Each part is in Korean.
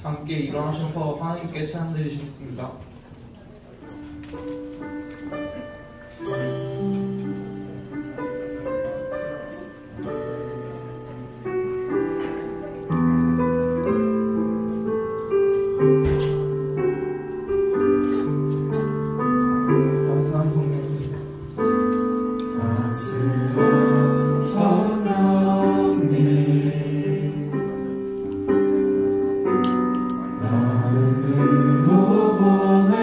함께 일어나셔서 하나님께 찬양 드리시겠습니다. 나는 의로운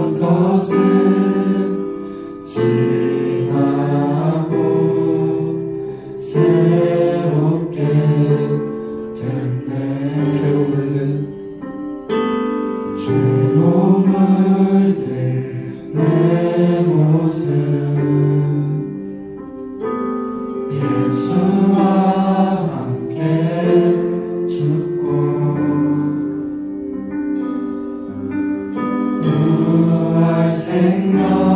것은 지나고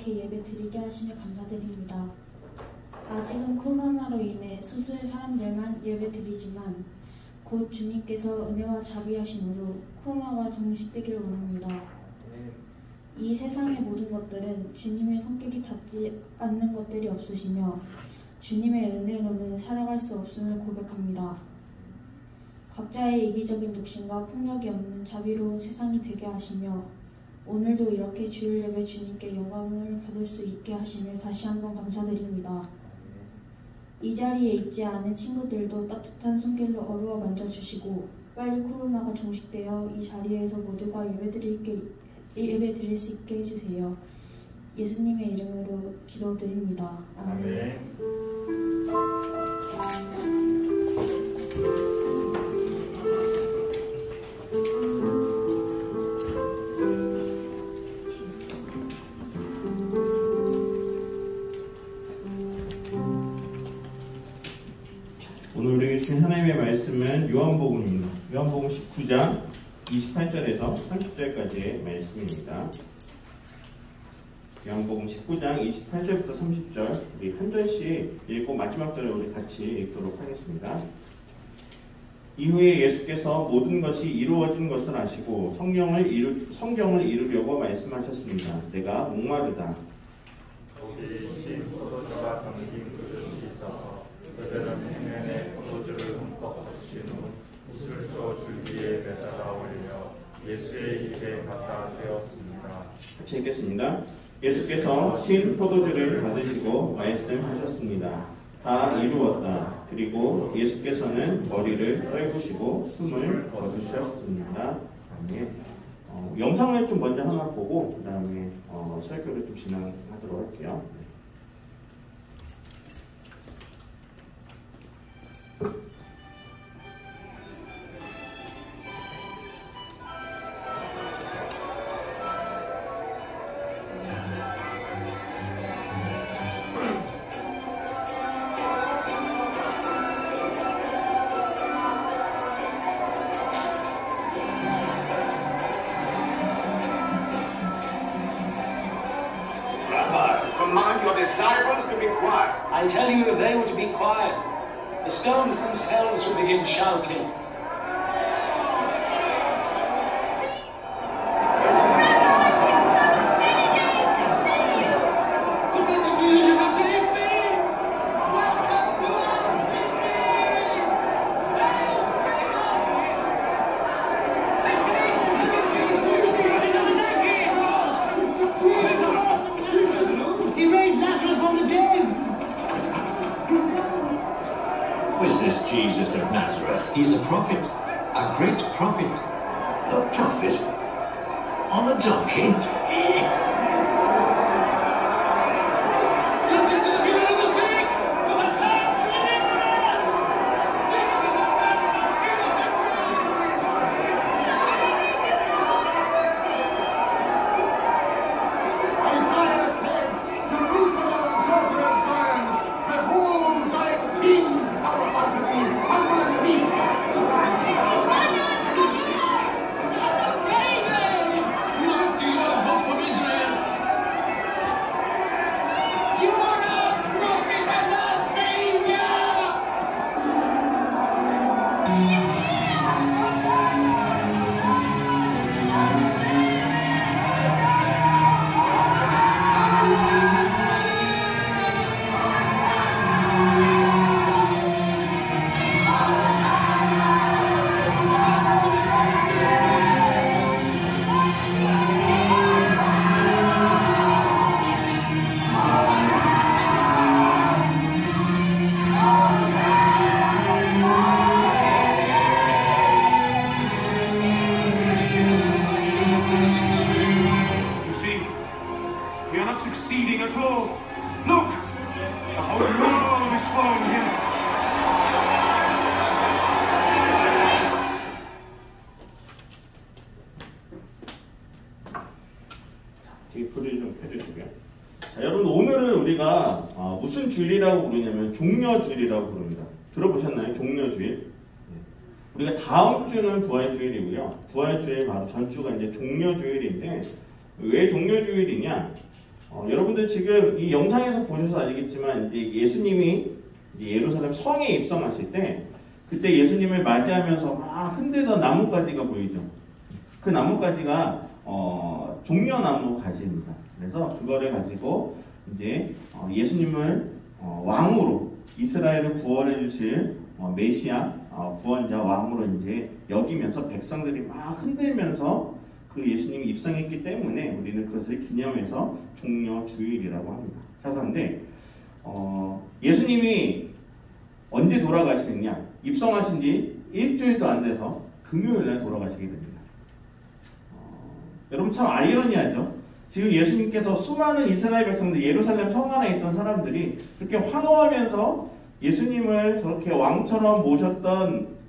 이렇게 예배 드리게 하시며 감사드립니다. 아직은 코로나로 인해 소수의 사람들만 예배 드리지만 곧 주님께서 은혜와 자비하심으로 코로나가 종식되기를 원합니다. 이 세상의 모든 것들은 주님의 손길이 닿지 않는 것들이 없으시며 주님의 은혜로는 살아갈 수 없음을 고백합니다. 각자의 이기적인 욕심과 폭력이 없는 자비로운 세상이 되게 하시며 오늘도 이렇게 주일 예배 주님께 영광을 받을 수 있게 하심을 다시 한번 감사드립니다. 이 자리에 있지 않은 친구들도 따뜻한 손길로 어루어 만져주시고 빨리 코로나가 종식되어 이 자리에서 모두가 예배 드릴 수 있게 해주세요. 예수님의 이름으로 기도드립니다. 아멘. 오늘 우리에게 주신 하나님의 말씀은 요한복음입니다. 요한복음 19장 28절에서 30절까지의 말씀입니다. 요한복음 19장 28절부터 30절 우리 한 절씩 읽고 마지막 절을 우리 같이 읽도록 하겠습니다. 이후에 예수께서 모든 것이 이루어진 것을 아시고 성경을 이루려고 말씀하셨습니다. 내가 목마르다. 거기 신 포도주가 담긴 그릇이 있어서 그들은 해면에 포도주를 흠뻑 적신 후 붓을 줘 줄기에 매달아 올려 예수의 입에 갖다 대었습니다. 같이 읽겠습니다. 예수께서 신 포도주를 받으시고 말씀하셨습니다. 다 이루었다. 그리고 예수께서는 머리를 떨구시고 숨을 거두셨습니다. 영상을 좀 먼저 하나 보고 그 다음에 설교를 좀 진행하도록 할게요. Command your disciples to be quiet. I tell you, if they were to be quiet, the stones themselves would begin shouting. Who is this Jesus of Nazareth? He's a prophet, a great prophet. A prophet? On a donkey? 불을 좀 켜주시고요. 자, 여러분 오늘은 우리가 무슨 주일이라고 부르냐면 종려주일이라고 부릅니다. 들어보셨나요? 종려주일. 우리가 다음 주는 부활주일이고요. 부활주일 바로 전주가 이제 종려주일인데 왜 종려주일이냐? 여러분들 지금 이 영상에서 보셔서 아시겠지만 이제 예수님이 이제 예루살렘 성에 입성하실 때 그때 예수님을 맞이하면서 막 흔들던 나뭇가지가 보이죠. 그 나뭇가지가 종려나무 가지입니다. 그래서 그거를 가지고 이제 예수님을 왕으로 이스라엘을 구원해 주실 메시아 구원자 왕으로 이제 여기면서 백성들이 막 흔들면서 그 예수님이 입성했기 때문에 우리는 그것을 기념해서 종려주일이라고 합니다. 자, 그런데 예수님이 언제 돌아가시느냐? 입성하신 지 일주일도 안 돼서 금요일날 돌아가시게 됩니다. 여러분 참 아이러니하죠? 지금 예수님께서 수많은 이스라엘 백성들, 예루살렘 성 안에 있던 사람들이 그렇게 환호하면서 예수님을 저렇게 왕처럼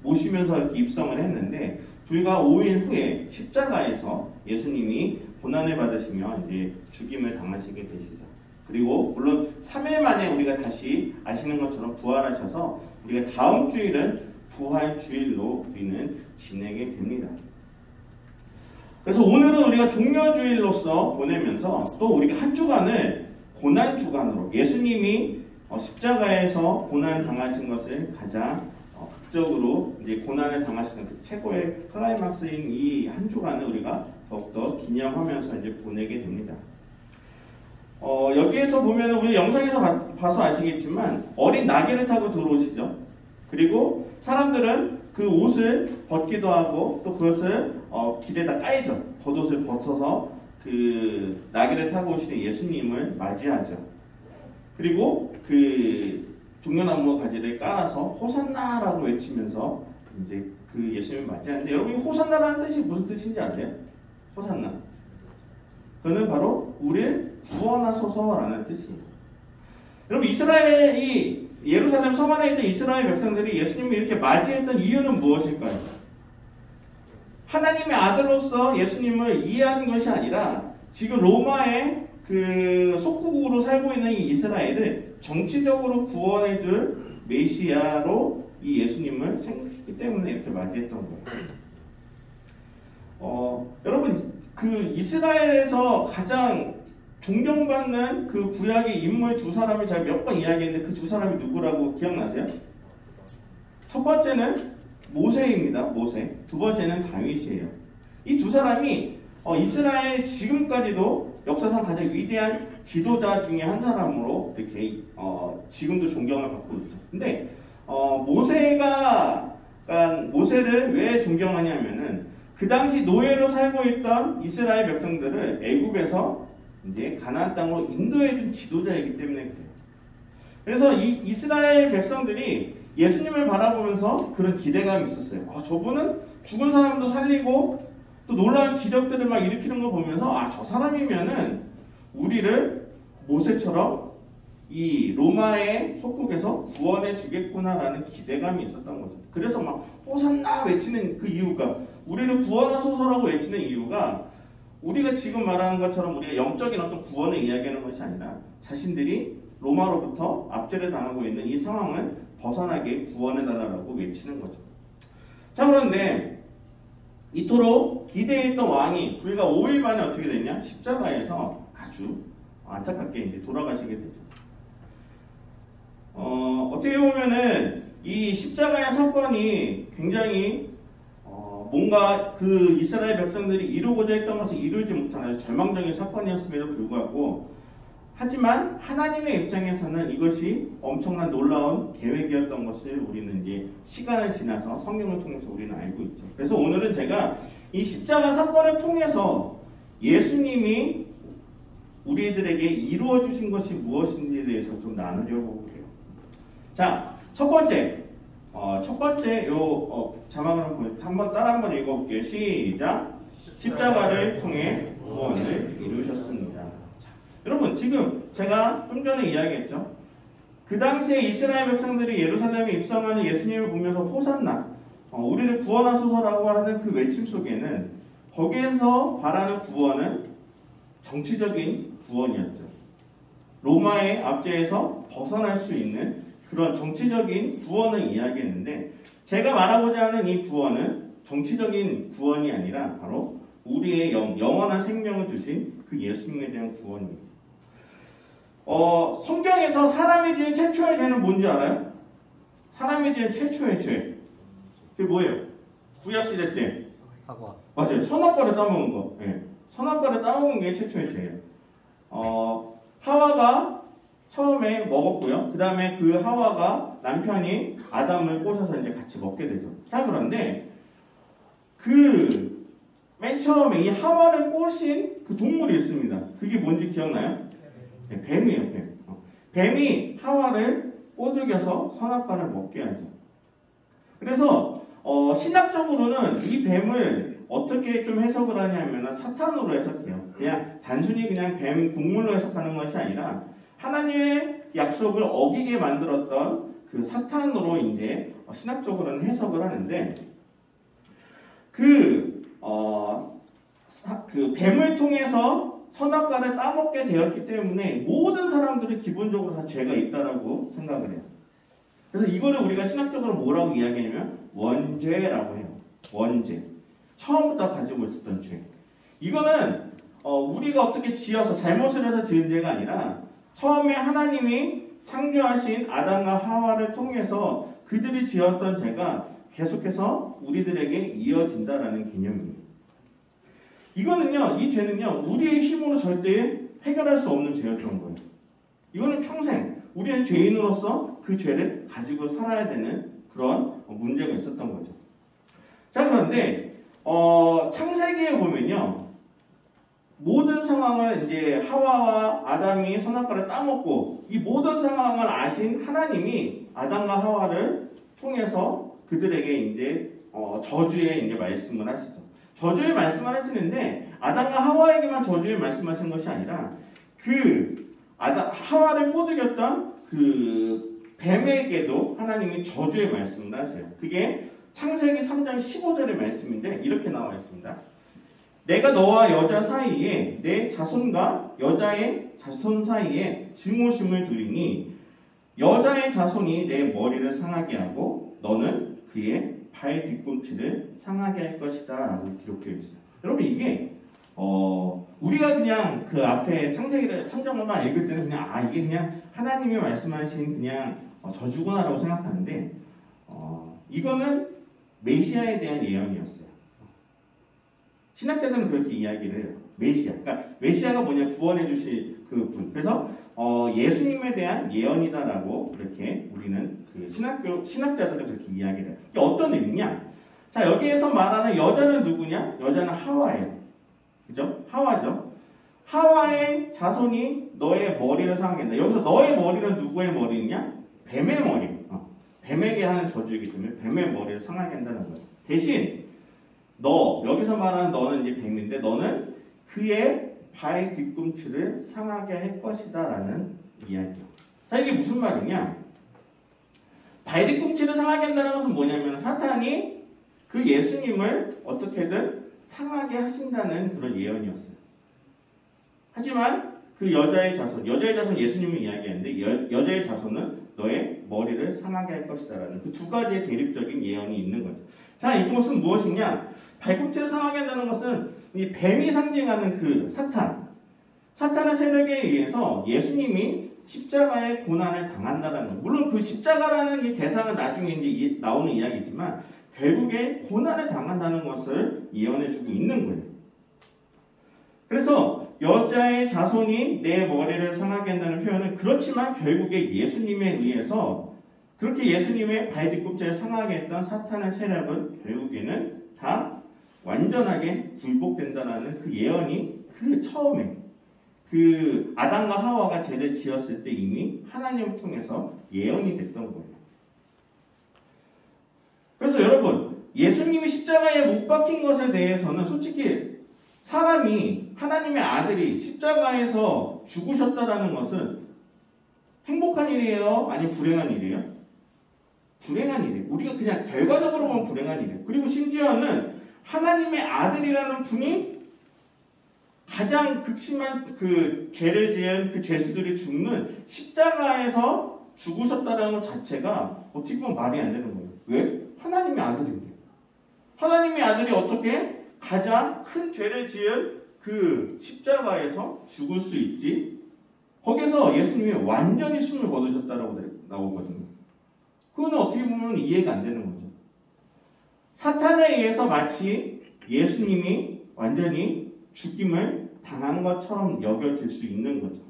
모시면서 이렇게 입성을 했는데 불과 5일 후에 십자가에서 예수님이 고난을 받으시며 이제 죽임을 당하시게 되시죠. 그리고 물론 3일 만에 우리가 다시 아시는 것처럼 부활하셔서 우리가 다음 주일은 부활주일로 우리는 지내게 됩니다. 그래서 오늘은 우리가 종려주일로서 보내면서 또 우리가 한 주간을 고난주간으로 예수님이 십자가에서 고난 당하신 것을 가장 극적으로 이제 고난을 당하시는 그 최고의 클라이막스인 이 한 주간을 우리가 더욱더 기념하면서 이제 보내게 됩니다. 여기에서 보면 우리 영상에서 봐서 아시겠지만 어린 나귀를 타고 들어오시죠. 그리고 사람들은 그 옷을 벗기도 하고 또 그것을 길에다 깔죠. 겉옷을 벗어서 그 나귀를 타고 오시는 예수님을 맞이하죠. 그리고 그 종려나무 가지를 깔아서 호산나라고 외치면서 이제 그 예수님을 맞이하는데 여러분 호산나라는 뜻이 무슨 뜻인지 아세요? 호산나. 그거는 바로 우리를 구원하소서라는 뜻이에요. 여러분 이스라엘이 예루살렘 성 안에 있던 이스라엘 백성들이 예수님을 이렇게 맞이했던 이유는 무엇일까요? 하나님의 아들로서 예수님을 이해한 것이 아니라 지금 로마의 그 속국으로 살고 있는 이 이스라엘을 정치적으로 구원해줄 메시아로 이 예수님을 생각했기 때문에 이렇게 맞이했던 거예요. 여러분 그 이스라엘에서 가장 존경받는 그 구약의 인물 두 사람을 제가 몇 번 이야기했는데 그 두 사람이 누구라고 기억나세요? 첫 번째는 모세입니다. 모세. 두 번째는 다윗이에요. 이 두 사람이 이스라엘 지금까지도 역사상 가장 위대한 지도자 중에 한 사람으로 이렇게 지금도 존경을 받고 있죠. 근데 모세를 왜 존경하냐면은 그 당시 노예로 살고 있던 이스라엘 백성들을 애굽에서 이제 가나안 땅으로 인도해준 지도자이기 때문에 그래요. 그래서 이 이스라엘 백성들이 예수님을 바라보면서 그런 기대감이 있었어요. 저분은 죽은 사람도 살리고 또 놀라운 기적들을 막 일으키는 거 보면서 저 사람이면은 우리를 모세처럼 이 로마의 속국에서 구원해 주겠구나라는 기대감이 있었던 거죠. 그래서 막 호산나 외치는 그 이유가 우리를 구원하소서라고 외치는 이유가 우리가 지금 말하는 것처럼 우리가 영적인 어떤 구원을 이야기하는 것이 아니라 자신들이 로마로부터 압제를 당하고 있는 이 상황을 벗어나게 구원해달라고 외치는 거죠. 자, 그런데 이토록 기대했던 왕이 불과 5일 만에 어떻게 됐냐? 십자가에서 아주 안타깝게 이제 돌아가시게 되죠. 어떻게 보면은 이 십자가의 사건이 굉장히 뭔가 그 이스라엘 백성들이 이루고자 했던 것을 이루지 못한 아주 절망적인 사건이었음에도 불구하고 하지만 하나님의 입장에서는 이것이 엄청난 놀라운 계획이었던 것을 우리는 이제 시간을 지나서 성경을 통해서 우리는 알고 있죠. 그래서 오늘은 제가 이 십자가 사건을 통해서 예수님이 우리들에게 이루어 주신 것이 무엇인지에 대해서 좀 나누려고 해요. 자, 첫 번째 자막을 한번 따라 한번 읽어볼게요. 시작. 십자가를 통해 구원을 이루셨습니다. 자, 여러분 지금 제가 좀 전에 이야기했죠. 그 당시에 이스라엘 백성들이 예루살렘에 입성하는 예수님을 보면서 호산나 우리를 구원하소서라고 하는 그 외침 속에는 거기에서 바라는 구원은 정치적인 구원이었죠. 로마의 압제에서 벗어날 수 있는 그런 정치적인 구원을 이야기했는데 제가 말하고자 하는 이 구원은 정치적인 구원이 아니라 바로 우리의 영원한 생명을 주신 그 예수님에 대한 구원입니다. 성경에서 사람이 지은 최초의 죄는 뭔지 알아요? 사람이 지은 최초의 죄. 그게 뭐예요? 구약시대 때. 사과. 맞아요. 선악과를 따먹은 거. 네. 선악과를 따먹은 게 최초의 죄예요. 하와가 처음에 먹었고요. 그 다음에 그 하와가 남편이 아담을 꼬셔서 이제 같이 먹게 되죠. 자, 그런데 맨 처음에 이 하와를 꼬신 그 동물이 있습니다. 그게 뭔지 기억나요? 네, 뱀이에요, 뱀. 뱀이 하와를 꼬드겨서 선악과를 먹게 하죠. 그래서 신학적으로는 이 뱀을 어떻게 좀 해석을 하냐면 사탄으로 해석해요. 그냥 단순히 그냥 뱀 동물로 해석하는 것이 아니라 하나님의 약속을 어기게 만들었던 그 사탄으로 이제 신학적으로는 해석을 하는데 그 뱀을 통해서 선악과를 따먹게 되었기 때문에 모든 사람들이 기본적으로 다 죄가 있다라고 생각을 해요. 그래서 이거를 우리가 신학적으로 뭐라고 이야기하냐면 원죄라고 해요. 원죄. 처음부터 가지고 있었던 죄. 이거는 우리가 어떻게 지어서 잘못을 해서 지은 죄가 아니라 처음에 하나님이 창조하신 아담과 하와를 통해서 그들이 지었던 죄가 계속해서 우리들에게 이어진다라는 개념이에요. 이거는요, 이 죄는요, 우리의 힘으로 절대 해결할 수 없는 죄였던 거예요. 이거는 평생 우리는 죄인으로서 그 죄를 가지고 살아야 되는 그런 문제가 있었던 거죠. 자, 그런데 창세기에 보면요, 모든 상황을 이제 하와와 아담이 선악과를 따먹고 이 모든 상황을 아신 하나님이 아담과 하와를 통해서 그들에게 이제 저주의 이제 말씀을 하시죠. 저주의 말씀을 하시는데 아담과 하와에게만 저주의 말씀하신 것이 아니라 하와를 꼬드겼던 그 뱀에게도 하나님이 저주의 말씀을 하세요. 그게 창세기 3장 15절의 말씀인데 이렇게 나와 있습니다. 내가 너와 여자 사이에 내 자손과 여자의 자손 사이에 증오심을 두리니 여자의 자손이 내 머리를 상하게 하고 너는 그의 발 뒤꿈치를 상하게 할 것이다 라고 기록되어 있어요. 여러분 이게 우리가 그냥 그 앞에 창세기를 성경만 읽을 때는 그냥 이게 그냥 하나님이 말씀하신 그냥 저주구나 라고 생각하는데 이거는 메시아에 대한 예언이었어요. 신학자들은 그렇게 이야기를 해요. 메시아. 그러니까 메시아가 뭐냐? 구원해 주실 그 분. 그래서 예수님에 대한 예언이다라고 이렇게 우리는 그 신학자들은 그렇게 이야기를 해요. 이게 어떤 의미냐? 자, 여기에서 말하는 여자는 누구냐? 여자는 하와예요. 그죠? 하와죠. 하와의 자손이 너의 머리를 상하게 한다. 여기서 너의 머리는 누구의 머리냐? 뱀의 머리. 뱀에게 하는 저주이기 때문에 뱀의 머리를 상하게 한다는 거예요. 대신 여기서 말하는 너는 이제 뱀인데 너는 그의 발 뒤꿈치를 상하게 할 것이다 라는 이야기요. 자, 이게 무슨 말이냐? 발 뒤꿈치를 상하게 한다는 것은 뭐냐면 사탄이 그 예수님을 어떻게든 상하게 하신다는 그런 예언이었어요. 하지만 그 여자의 자손 예수님을 이야기하는데 여자의 자손은 너의 머리를 상하게 할 것이다 라는 그 두 가지의 대립적인 예언이 있는 거죠. 자, 이것은 무엇이냐? 발꿈치를 상하게 한다는 것은 이 뱀이 상징하는 그 사탄의 세력에 의해서 예수님이 십자가의 고난을 당한다는 것. 물론 그 십자가라는 이 대상은 나중에 이제 나오는 이야기지만 결국에 고난을 당한다는 것을 예언해주고 있는 거예요. 그래서 여자의 자손이 내 머리를 상하게 한다는 표현은 그렇지만 결국에 예수님에 의해서 그렇게 예수님의 발 뒤꿈치를 상하게 했던 사탄의 세력은 결국에는 다 완전하게 굴복된다라는 그 예언이 그 처음에 그 아담과 하와가 죄를 지었을 때 이미 하나님을 통해서 예언이 됐던 거예요. 그래서 여러분 예수님이 십자가에 못 박힌 것에 대해서는 솔직히 사람이 하나님의 아들이 십자가에서 죽으셨다라는 것은 행복한 일이에요? 아니면 불행한 일이에요? 불행한 일이에요. 우리가 그냥 결과적으로 보면 불행한 일이에요. 그리고 심지어는 하나님의 아들이라는 분이 가장 극심한 그 죄를 지은 그 죄수들이 죽는 십자가에서 죽으셨다는 것 자체가 어떻게 보면 말이 안 되는 거예요. 왜? 하나님의 아들인데. 하나님의 아들이 어떻게 가장 큰 죄를 지은 그 십자가에서 죽을 수 있지? 거기서 예수님이 완전히 숨을 거두셨다라고 나오거든요. 그건 어떻게 보면 이해가 안 되는 거죠. 사탄에 의해서 마치 예수님이 완전히 죽임을 당한 것처럼 여겨질 수 있는 거죠.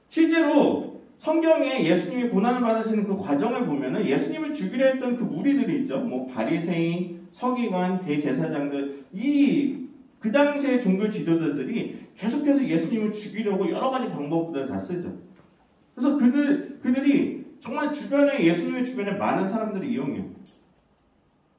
실제로 성경에 예수님이 고난을 받으시는 그 과정을 보면은 예수님을 죽이려 했던 그 무리들이 있죠. 뭐 바리새인, 서기관, 대제사장들, 그 당시의 종교 지도자들이 계속해서 예수님을 죽이려고 여러 가지 방법들을 다 쓰죠. 그래서 그들이 정말 예수님의 주변에 많은 사람들을 이용해요.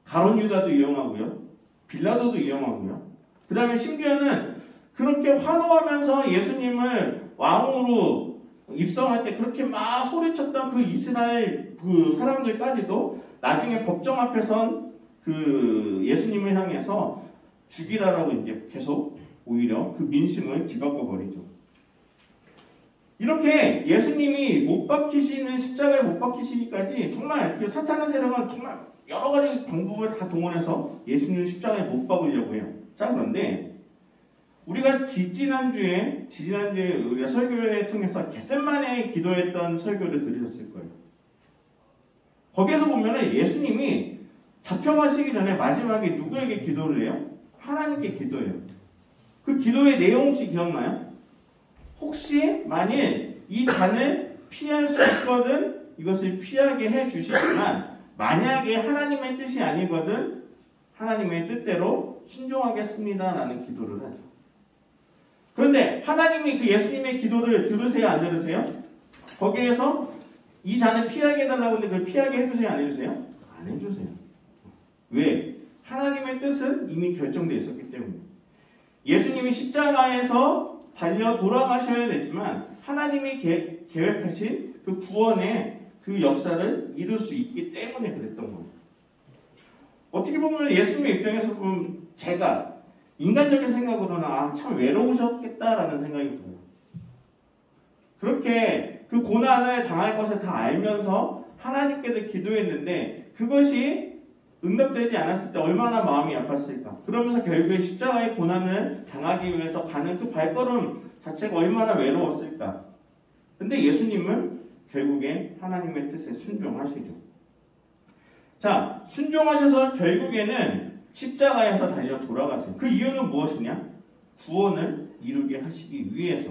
가룟 유다도 이용하고요. 빌라도도 이용하고요. 그 다음에 심지어는 그렇게 환호하면서 예수님을 왕으로 입성할 때 그렇게 막 소리쳤던 그 이스라엘 그 사람들까지도 나중에 법정 앞에 선 그 예수님을 향해서 죽이라라고 이제 계속 오히려 그 민심을 뒤바꿔 버리죠. 이렇게 예수님이 십자가에 못 박히시기까지 정말 그 사탄의 세력은 정말 여러 가지 방법을 다 동원해서 예수님을 십자가에 못 박으려고 해요. 자, 그런데 우리가 지지난주에 우리가 설교회 통해서 겟세마네 기도했던 설교를 들으셨을 거예요. 거기에서 보면은 예수님이 잡혀가시기 전에 마지막에 누구에게 기도를 해요? 하나님께 기도해요. 그 기도의 내용 혹시 기억나요? 혹시 만일 이 잔을 피할 수 있거든 이것을 피하게 해주시지만 만약에 하나님의 뜻이 아니거든 하나님의 뜻대로 순종하겠습니다 라는 기도를 하죠. 그런데 하나님이 그 예수님의 기도를 들으세요? 안 들으세요? 거기에서 이 잔을 피하게 해달라고 하는데 그걸 피하게 해주세요? 안 해주세요? 안 해주세요. 왜? 하나님의 뜻은 이미 결정되어 있었기 때문에. 예수님이 십자가에서 달려 돌아가셔야 되지만 하나님이 계획하신 그 구원의 그 역사를 이룰 수 있기 때문에 그랬던 거예요. 어떻게 보면 예수님의 입장에서 보면 제가 인간적인 생각으로는 참 외로우셨겠다라는 생각이 들어요. 그렇게 그 고난을 당할 것을 다 알면서 하나님께도 기도했는데 그것이 응답되지 않았을 때 얼마나 마음이 아팠을까. 그러면서 결국에 십자가의 고난을 당하기 위해서 가는 그 발걸음 자체가 얼마나 외로웠을까. 근데 예수님은 결국에 하나님의 뜻에 순종하시죠. 자, 순종하셔서 결국에는 십자가에서 달려 돌아가세요. 그 이유는 무엇이냐? 구원을 이루게 하시기 위해서.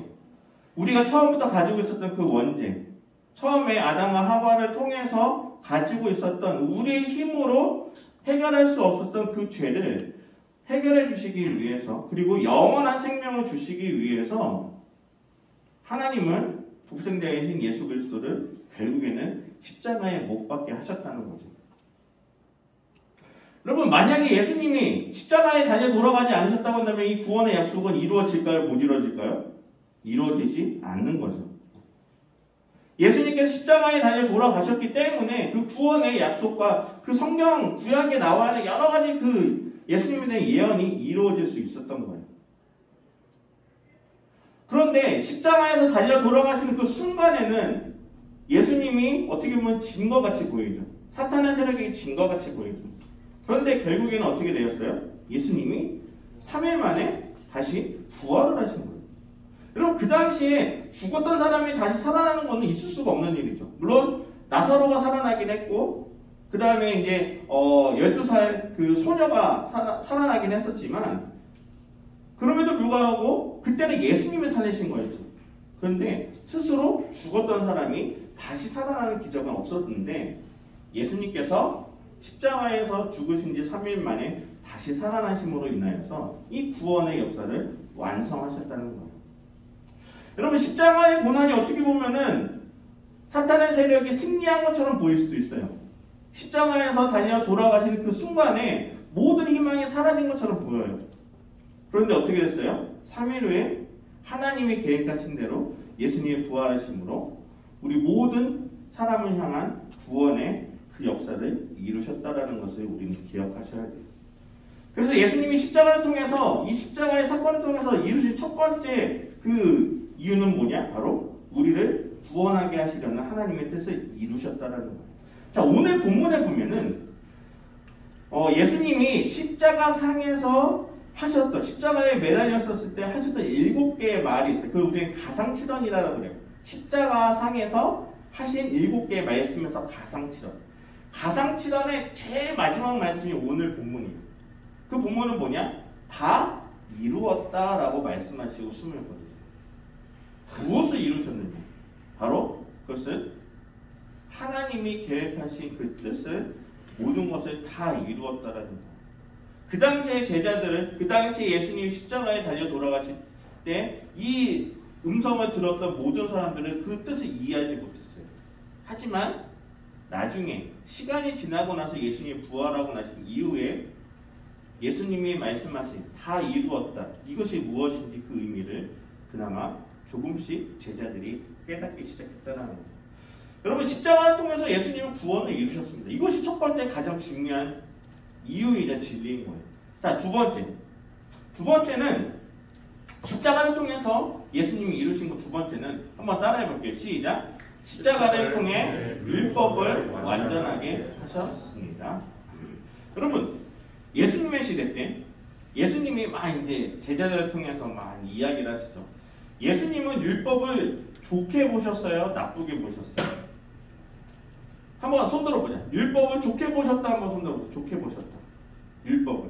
우리가 처음부터 가지고 있었던 그 원죄, 처음에 아담과 하와를 통해서 가지고 있었던 우리의 힘으로 해결할 수 없었던 그 죄를 해결해 주시기 위해서, 그리고 영원한 생명을 주시기 위해서 하나님은 독생자이신 예수 그리스도를 결국에는 십자가에 못 박게 하셨다는 거죠. 여러분, 만약에 예수님이 십자가에 달려 돌아가지 않으셨다고 한다면 이 구원의 약속은 이루어질까요? 못 이루어질까요? 이루어지지 않는 거죠. 예수님께서 십자가에 달려 돌아가셨기 때문에 그 구원의 약속과 그 성경 구약에 나와 있는 여러 가지 그 예수님에 대한 예언이 이루어질 수 있었던 거예요. 그런데 십자가에서 달려 돌아가시는 그 순간에는 예수님이 어떻게 보면 진 것 같이 보이죠. 사탄의 세력이 진 것 같이 보이죠. 그런데 결국에는 어떻게 되었어요? 예수님이 3일 만에 다시 부활을 하신 거예요. 여러분, 그 당시에 죽었던 사람이 다시 살아나는 것은 있을 수가 없는 일이죠. 물론 나사로가 살아나긴 했고 그 다음에 이제 12살 그 소녀가 살아나긴 했었지만 그럼에도 불구하고 그때는 예수님이 살리신 거였죠. 그런데 스스로 죽었던 사람이 다시 살아나는 기적은 없었는데 예수님께서 십자가에서 죽으신 지 3일 만에 다시 살아나심으로 인하여서 이 구원의 역사를 완성하셨다는 거예요. 여러분, 십자가의 고난이 어떻게 보면은 사탄의 세력이 승리한 것처럼 보일 수도 있어요. 십자가에서 달려 돌아가시는 그 순간에 모든 희망이 사라진 것처럼 보여요. 그런데 어떻게 됐어요? 3일 후에 하나님이 계획하신 대로 예수님의 부활하심으로 우리 모든 사람을 향한 구원의 그 역사를 이루셨다라는 것을 우리는 기억하셔야 돼요. 그래서 예수님이 십자가를 통해서 이 십자가의 사건을 통해서 이루신 첫 번째 그 이유는 뭐냐? 바로 우리를 구원하게 하시려는 하나님의 뜻을 이루셨다라는 거예요. 자, 오늘 본문에 보면은 예수님이 십자가 상에서 하셨던, 십자가에 매달렸었을 때 하셨던 7개의 말이 있어요. 그걸 우리는 가상치던이라고 그래요. 십자가 상에서 하신 7개의 말씀에서 가상치던. 가상치던의 제일 마지막 말씀이 오늘 본문이에요. 그 본문은 뭐냐? 다 이루었다라고 말씀하시고 숨을 거두세요. 무엇을 이루셨는지? 바로 그것은 하나님이 계획하신 그 뜻을, 모든 것을 다 이루었다라는 거예요. 그 당시에 제자들은, 그 당시에 예수님이 십자가에 달려 돌아가실 때 이 음성을 들었던 모든 사람들은 그 뜻을 이해하지 못했어요. 하지만 나중에 시간이 지나고 나서 예수님이 부활하고 나신 이후에 예수님이 말씀하신 다 이루었다, 이것이 무엇인지 그 의미를 그나마 조금씩 제자들이 깨닫기 시작했다는 거예요. 여러분, 십자가를 통해서 예수님은 구원을 이루셨습니다. 이것이 첫 번째 가장 중요한 이유이자 진리인 거예요. 자, 두 번째는 십자가를 통해서 예수님이 이루신 것. 두 번째는 한번 따라해 볼게요. 시작. 십자가를 통해 율법을 완전하게 하셨습니다. 여러분, 예수님의 시대 때 예수님이 막 이제 제자들을 통해서 많이 이야기를 하시죠. 예수님은 율법을 좋게 보셨어요? 나쁘게 보셨어요? 한번 손 들어보자. 율법을 좋게 보셨다. 한번 손 들어보자. 좋게 보셨다. 율법을.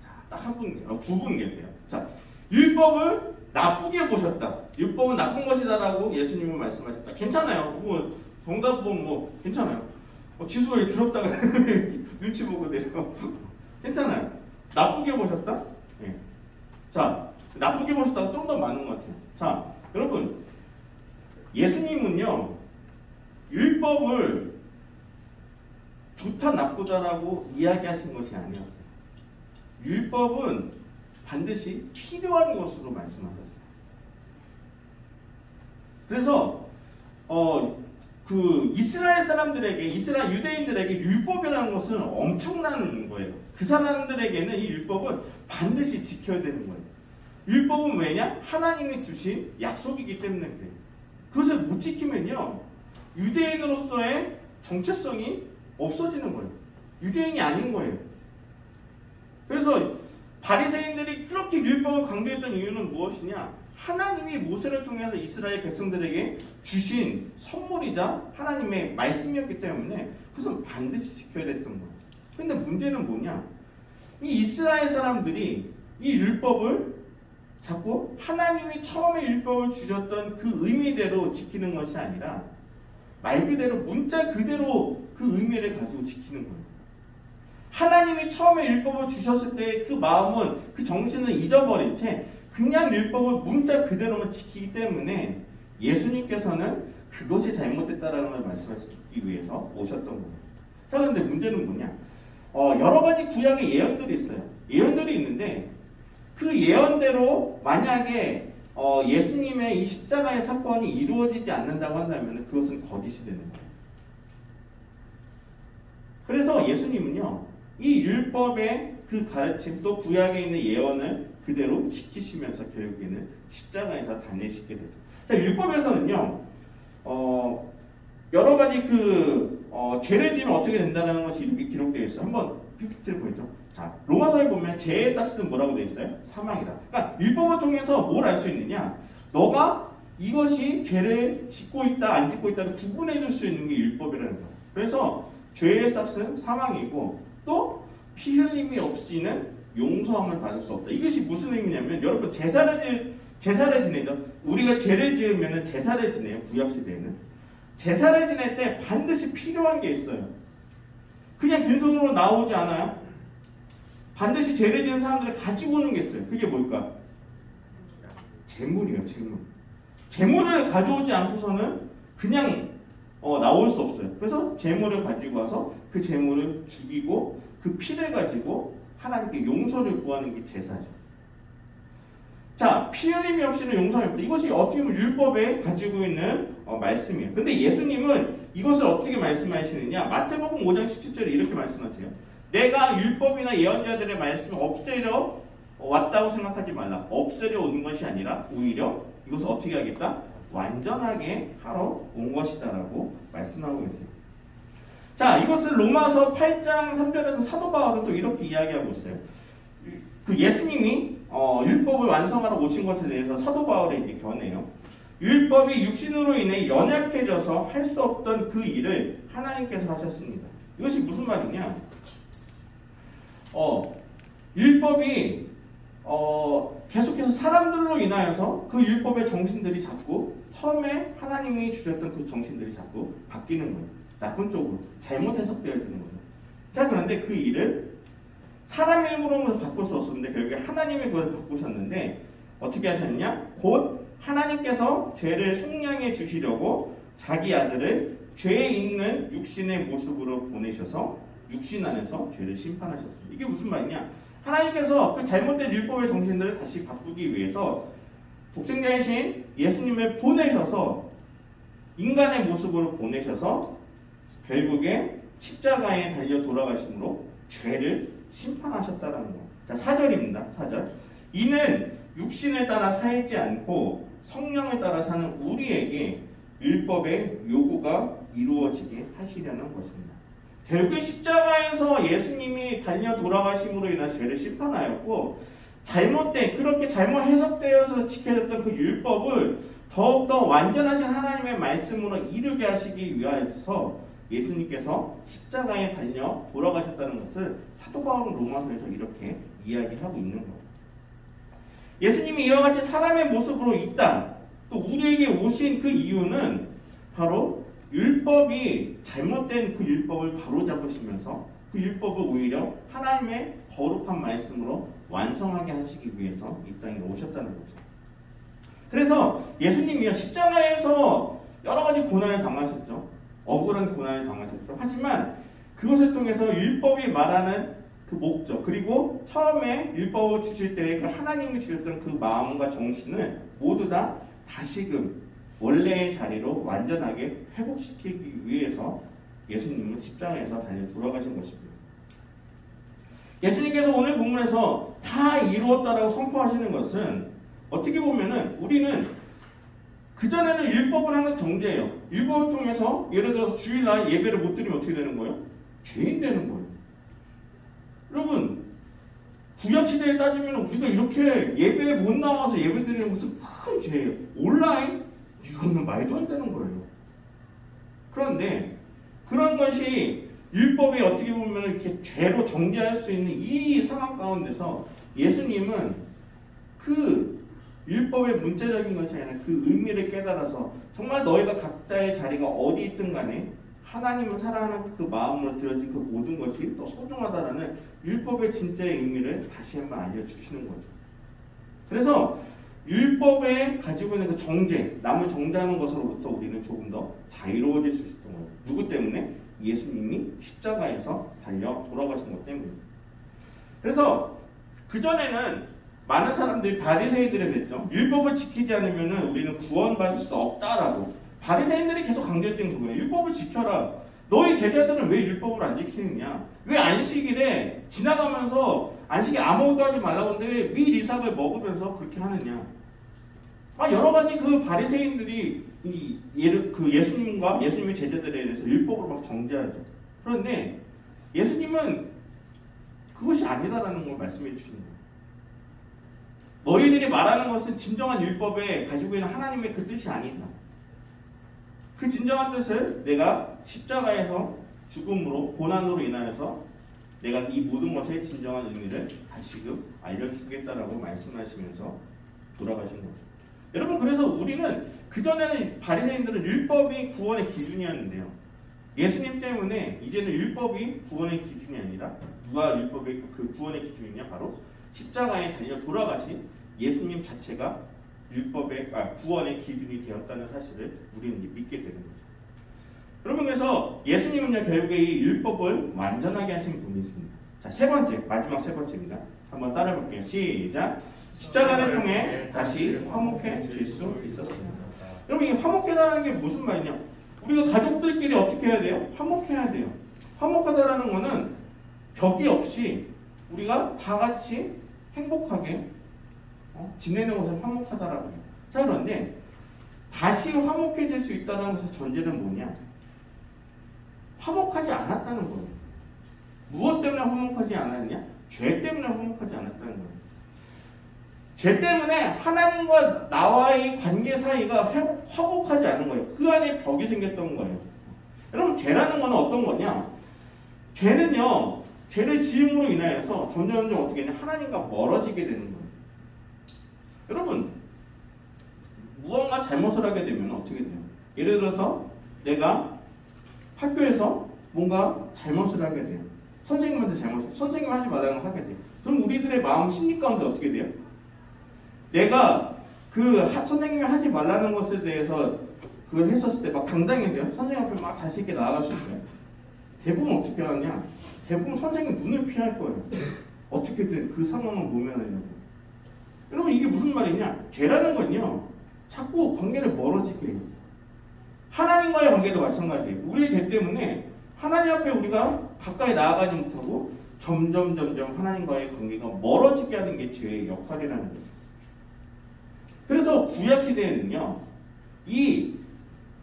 자, 딱 한 분, 두 분 계세요. 자, 율법을 나쁘게 보셨다. 율법은 나쁜 것이다라고 예수님은 말씀하셨다. 괜찮아요. 뭐 정답은 뭐 괜찮아요. 지수가 들었다가 눈치 보고 내려. 괜찮아요. 나쁘게 보셨다? 네. 자, 나쁘게 보셨다가 좀 더 많은 것 같아요. 자, 여러분, 예수님은요, 율법을 좋다 나쁘다라고 이야기하신 것이 아니었어요. 율법은 반드시 필요한 것으로 말씀하셨어요. 그래서 그 이스라엘 사람들에게, 이스라엘 유대인들에게 율법이라는 것은 엄청난 거예요. 그 사람들에게는 이 율법은 반드시 지켜야 되는 거예요. 율법은 왜냐? 하나님이 주신 약속이기 때문에 그래요. 그것을 못 지키면요, 유대인으로서의 정체성이 없어지는 거예요. 유대인이 아닌 거예요. 그래서 바리새인들이 그렇게 율법을 강조했던 이유는 무엇이냐? 하나님이 모세를 통해서 이스라엘 백성들에게 주신 선물이자 하나님의 말씀이었기 때문에 그것은 반드시 지켜야 됐던 거예요. 근데 문제는 뭐냐? 이 이스라엘 사람들이 이 율법을 자꾸 하나님이 처음에 율법을 주셨던 그 의미대로 지키는 것이 아니라 말 그대로 문자 그대로 그 의미를 가지고 지키는 거예요. 하나님이 처음에 율법을 주셨을 때 그 마음은, 그 정신을 잊어버린 채 그냥 율법을 문자 그대로만 지키기 때문에 예수님께서는 그것이 잘못됐다라는 걸 말씀하시기 위해서 오셨던 거예요. 자, 그런데 문제는 뭐냐? 여러 가지 구약의 예언들이 있어요. 예언들이 있는데 그 예언대로 만약에 예수님의 이 십자가의 사건이 이루어지지 않는다고 한다면 그것은 거짓이 되는 거예요. 그래서 예수님은요, 이 율법의 그 가르침, 또 구약에 있는 예언을 그대로 지키시면서 결국에는 십자가에서 다니시게 되죠. 자, 율법에서는요, 여러 가지 죄를 지으면 어떻게 된다는 것이 이렇게 기록되어 있어요. 한번 PPT를 보이죠. 자, 로마서에 보면 죄의 짝은 뭐라고 되어 있어요? 사망이다. 그러니까 율법을 통해서 뭘 알 수 있느냐? 너가 이것이 죄를 짓고 있다, 안 짓고 있다를 구분해 줄 수 있는 게 율법이라는 거예요. 그래서 죄의 짝은 사망이고, 또 피 흘림이 없이는 용서함을 받을 수 없다. 이것이 무슨 의미냐면, 여러분 제사를 지내죠. 우리가 죄를 지으면 제사를 지내요. 구약시대에는. 제사를 지낼 때 반드시 필요한 게 있어요. 그냥 빈손으로 나오지 않아요. 반드시 죄를 지은 사람들이 가지고 오는 게 있어요. 그게 뭘까? 재물이에요. 재물을 가져오지 않고서는 그냥 나올 수 없어요. 그래서 재물을 가지고 와서 그 재물을 죽이고 그 피를 가지고 하나님께 용서를 구하는 게 제사죠. 자, 피 흘림이 없이는 용서가 없다. 이것이 어떻게 보면 율법에 가지고 있는 말씀이에요. 근데 예수님은 이것을 어떻게 말씀하시느냐? 마태복음 5장 17절에 이렇게 말씀하세요. 내가 율법이나 예언자들의 말씀을 없애려 왔다고 생각하지 말라. 없애려 온 것이 아니라 오히려 이것을 어떻게 하겠다? 완전하게 하러 온 것이다라고 말씀하고 계세요. 자, 이것을 로마서 8장 3절에서 사도 바울은 또 이렇게 이야기하고 있어요. 그 예수님이 율법을 완성하러 오신 것에 대해서 사도 바울의 이제 견해요. 율법이 육신으로 인해 연약해져서 할 수 없던 그 일을 하나님께서 하셨습니다. 이것이 무슨 말이냐? 율법이 계속해서 사람들로 인하여서 그 율법의 정신들이 자꾸 처음에 하나님이 주셨던 그 정신들이 자꾸 바뀌는 거예요. 나쁜 쪽으로 잘못 해석되어지는 거죠. 자, 그런데 그 일을 사람의 힘으로는 바꿀 수 없었는데 결국에 하나님이 그걸 바꾸셨는데 어떻게 하셨느냐? 곧 하나님께서 죄를 속량해 주시려고 자기 아들을 죄에 있는 육신의 모습으로 보내셔서 육신 안에서 죄를 심판하셨습니다. 이게 무슨 말이냐? 하나님께서 그 잘못된 율법의 정신들을 다시 바꾸기 위해서 독생자이신 예수님을 보내셔서 인간의 모습으로 보내셔서 결국에 십자가에 달려 돌아가심으로 죄를 심판하셨다는 거. 자, 4절입니다. 4절. 이는 육신을 따라 살지 않고 성령을 따라 사는 우리에게 율법의 요구가 이루어지게 하시려는 것입니다. 결국 십자가에서 예수님이 달려 돌아가심으로 인한 죄를 심판하였고 그렇게 잘못 해석되어서 지켜졌던 그 율법을 더욱더 완전하신 하나님의 말씀으로 이루게 하시기 위하여서 예수님께서 십자가에 달려 돌아가셨다는 것을 사도 바울은 로마서에서 이렇게 이야기하고 있는 거예요. 예수님이 이와 같이 사람의 모습으로 이 땅, 또 우리에게 오신 그 이유는 바로 율법이 잘못된 그 율법을 바로잡으시면서 그 율법을 오히려 하나님의 거룩한 말씀으로 완성하게 하시기 위해서 이 땅에 오셨다는 거죠. 그래서 예수님이요 십자가에서 여러 가지 고난을 당하셨죠. 억울한 고난을 당하셨죠. 하지만 그것을 통해서 율법이 말하는 그 목적, 그리고 처음에 율법을 주실 때 그 하나님이 주셨던 그 마음과 정신을 모두 다 다시금 원래의 자리로 완전하게 회복시키기 위해서 예수님은 십자가에서 달려 돌아가신 것입니다. 예수님께서 오늘 본문에서 다 이루었다라고 선포하시는 것은 어떻게 보면은 우리는 그전에는 율법을 하는 정죄예요. 율법을 통해서 예를 들어서 주일날 예배를 못 드리면 어떻게 되는 거예요? 죄인 되는 거예요. 여러분, 구약시대에 따지면 우리가 이렇게 예배에 못 나와서 예배 드리는 것은 큰 죄예요. 온라인? 이거는 말도 안 되는 거예요. 그런데 그런 것이 율법이 어떻게 보면 이렇게 죄로 정죄할 수 있는 이 상황 가운데서 예수님은 그 율법의 문자적인 것이 아니라 그 의미를 깨달아서 정말 너희가 각자의 자리가 어디 있든 간에 하나님을 사랑하는 그 마음으로 드려진 그 모든 것이 더 소중하다라는 율법의 진짜의 의미를 다시 한번 알려주시는 거죠. 그래서 율법에 가지고 있는 그 정죄, 남을 정죄하는 것으로부터 우리는 조금 더 자유로워질 수 있었던 거예요. 누구 때문에? 예수님이 십자가에서 달려 돌아가신 것 때문입니다. 그래서 그전에는 많은 사람들이 바리새인들에 그랬죠. 율법을 지키지 않으면 우리는 구원받을 수 없다라고. 바리새인들이 계속 강조했던 그거예요. 율법을 지켜라. 너희 제자들은 왜 율법을 안 지키느냐? 왜 안식일에 지나가면서 안식일 아무것도 하지 말라고 하는데 왜 밀이삭을 먹으면서 그렇게 하느냐? 여러 가지 그 바리새인들이 그 예수님과 예수님의 제자들에 대해서 율법으로 막 정죄하죠. 그런데 예수님은 그것이 아니다라는 걸 말씀해 주시는 거예요. 너희들이 말하는 것은 진정한 율법에 가지고 있는 하나님의 그 뜻이 아니다. 그 진정한 뜻을 내가 십자가에서 죽음으로 고난으로 인하여서 내가 이 모든 것의 진정한 의미를 다시금 알려주겠다라고 말씀하시면서 돌아가신 거죠. 여러분, 그래서 우리는 그전에는 바리새인들은 율법이 구원의 기준이었는데요. 예수님 때문에 이제는 율법이 구원의 기준이 아니라 누가 율법의 그 구원의 기준이냐? 바로 십자가에 달려 돌아가신 예수님 자체가 구원의 기준이 되었다는 사실을 우리는 믿게 되는 거죠. 여러분, 그래서 예수님은요, 결국에 이 율법을 완전하게 하신 분이십니다. 자, 마지막 세 번째입니다. 한번 따라 볼게요. 시작. 십자가를 통해 다시 화목해질 수 있었습니다. 여러분, 이 화목해라는 게 무슨 말이냐? 우리가 가족들끼리 어떻게 해야 돼요? 화목해야 돼요. 화목하다라는 거는 벽이 없이 우리가 다 같이 행복하게 지내는 것을 화목하다라고 해요. 자, 그런데 다시 화목해질 수 있다는 것의 전제는 뭐냐? 화목하지 않았다는 거예요. 무엇 때문에 화목하지 않았냐? 죄 때문에 화목하지 않았다는 거예요. 죄 때문에 하나님과 나와의 관계 사이가 화목하지 않은 거예요. 그 안에 벽이 생겼던 거예요. 여러분, 죄라는 건 어떤 거냐? 죄는요, 죄를 지음으로 인하여서 점점 어떻게 되냐? 하나님과 멀어지게 되는 거예요. 여러분, 무언가 잘못을 하게 되면 어떻게 돼요? 예를 들어서 내가 학교에서 뭔가 잘못을 하게 돼요. 선생님한테 선생님 하지 말라는 걸 하게 돼요. 그럼 우리들의 마음 심리 가운데 어떻게 돼요? 내가 선생님이 하지 말라는 것에 대해서 그걸 했었을 때 막 당당해야 돼요. 선생님 앞에 막 자신 있게 나아갈 수 있어요. 대부분 어떻게 하냐? 대부분 선생님 눈을 피할 거예요. 어떻게든 그 상황을 모면하려고. 여러분, 이게 무슨 말이냐? 죄라는 건요, 자꾸 관계를 멀어지게 해요. 하나님과의 관계도 마찬가지예요. 우리의 죄 때문에 하나님 앞에 우리가 가까이 나아가지 못하고 점점 하나님과의 관계가 멀어지게 하는 게 죄의 역할이라는 거죠. 그래서 구약시대에는요, 이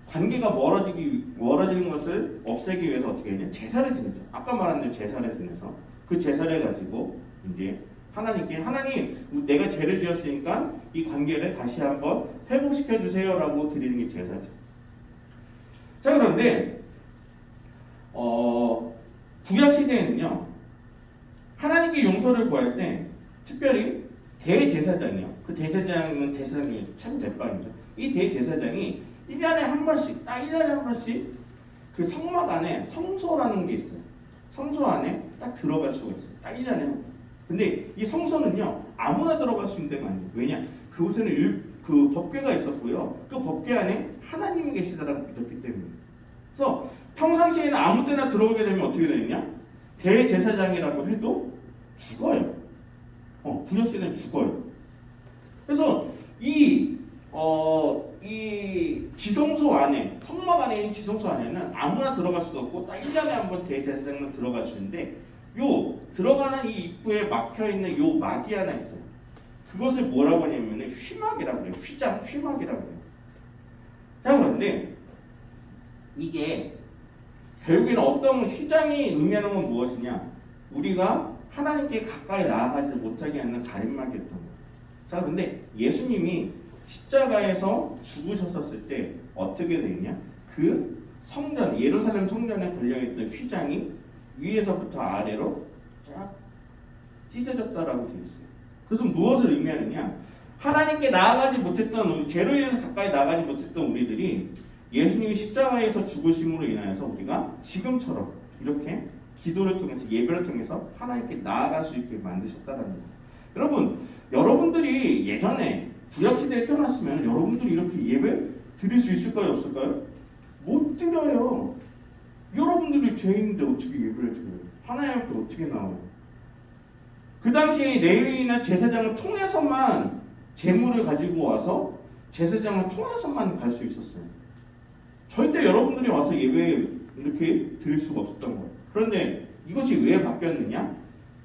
관계가 멀어지는 것을 없애기 위해서 어떻게 했냐? 제사를 지냈죠. 아까 말한 대로 제사를 지내서 그 제사를 가지고 이제 하나님, 내가 죄를 지었으니까 이 관계를 다시 한번 회복시켜 주세요라고 드리는 게 제사죠. 자, 그런데 구약시대에는요, 하나님께 용서를 구할 때 특별히 대제사장이요. 그 대제사장은 제사장이 참 대빵이죠. 이 대제사장이 1년에 한 번씩, 딱 1년에 한 번씩 그 성막 안에 성소라는 게 있어요. 성소 안에 딱 들어갈 수가 있어요. 딱 1년에 한 번. 근데 이 성소는요, 아무나 들어갈 수 있는 데가 아니에요. 왜냐? 그곳에는 그 법궤가 있었고요. 그 법궤 안에 하나님이 계시다라고 믿었기 때문에. 그래서 평상시에는 아무 때나 들어오게 되면 어떻게 되느냐? 대제사장이라고 해도 죽어요. 구약시대는 죽어요. 그래서 이 지성소 안에, 성막 안에 있는 지성소 안에는 아무나 들어갈 수도 없고, 딱 1년에 한 번 대제사장만 들어갈 수 있는데, 들어가는 이 입구에 막혀있는 요 막이 하나 있어요. 그것을 뭐라고 하냐면 휘막이라고 해요. 휘막이라고 해요. 자, 그런데 이게 결국에는 어떤 휘장이 의미하는 건 무엇이냐? 우리가 하나님께 가까이 나아가지 못하게 하는 가림막이었던 거예요. 자, 근데 예수님이 십자가에서 죽으셨을 때 어떻게 되느냐? 그 성전, 예루살렘 성전에 걸려있던 휘장이 위에서부터 아래로 쫙 찢어졌다라고 되어 있어요. 그래서 무엇을 의미하느냐? 하나님께 나아가지 못했던, 죄로 인해서 가까이 나아가지 못했던 우리들이 예수님이 십자가에서 죽으심으로 인하여서 우리가 지금처럼 이렇게 기도를 통해서, 예배를 통해서 하나님께 나아갈 수 있게 만드셨다는 거예요. 여러분들이 예전에 구약시대에 태어났으면 여러분들이 이렇게 예배 드릴 수 있을까요? 없을까요? 못 드려요. 여러분들이 죄인인데 어떻게 예배를 드려요? 하나님 앞에 어떻게 나와요? 그 당시에 레위나 제사장을 통해서만 제물을 가지고 와서 제사장을 통해서만 갈 수 있었어요. 절대 여러분들이 와서 예배 이렇게 드릴 수가 없었던 거예요. 그런데 이것이 왜 바뀌었느냐?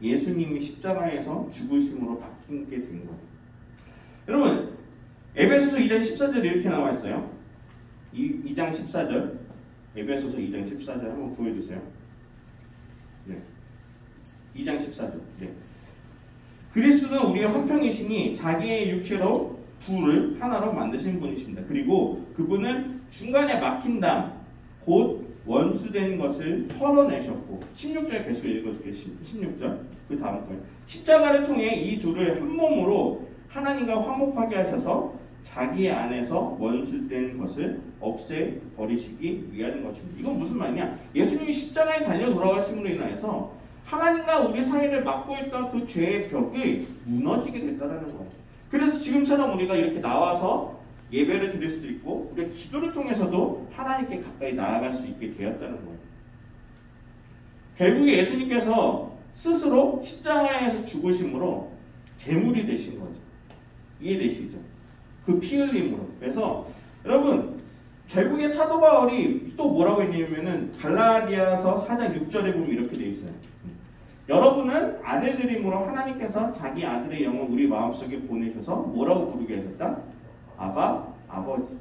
예수님이 십자가에서 죽으심으로 바뀌게 된 거예요. 여러분, 에베소서 2장 14절에 이렇게 나와 있어요. 2장 14절, 에베소서 2장 14절 한번 보여주세요. 네. 2장 14절. 네. 그리스도는 우리의 화평이시니 자기의 육체로 둘을 하나로 만드신 분이십니다. 그리고 그분은 중간에 막힌 담, 곧 원수된 것을 털어내셨고, 16절 계속 읽어줄게요. 16절. 그 다음 거예요. 십자가를 통해 이 둘을 한 몸으로 하나님과 화목하게 하셔서 자기 안에서 원수된 것을 없애버리시기 위한 것입니다. 이건 무슨 말이냐? 예수님이 십자가에 달려 돌아가심으로 인하여서 하나님과 우리 사이를 막고 있던 그 죄의 벽이 무너지게 됐다는 거예요. 그래서 지금처럼 우리가 이렇게 나와서 예배를 드릴 수도 있고, 우리가 기도를 통해서도 하나님께 가까이 나아갈 수 있게 되었다는 거예요. 결국에 예수님께서 스스로 십자가에서 죽으심으로 제물이 되신 거죠. 이해되시죠? 그 피 흘림으로. 그래서 여러분, 결국에 사도 바울이 또 뭐라고 했냐면은 갈라디아서 4장 6절에 보면 이렇게 되어 있어요. 여러분은 아들들이므로 하나님께서 자기 아들의 영을 우리 마음속에 보내셔서 뭐라고 부르게 하셨다? 아바, 아버지.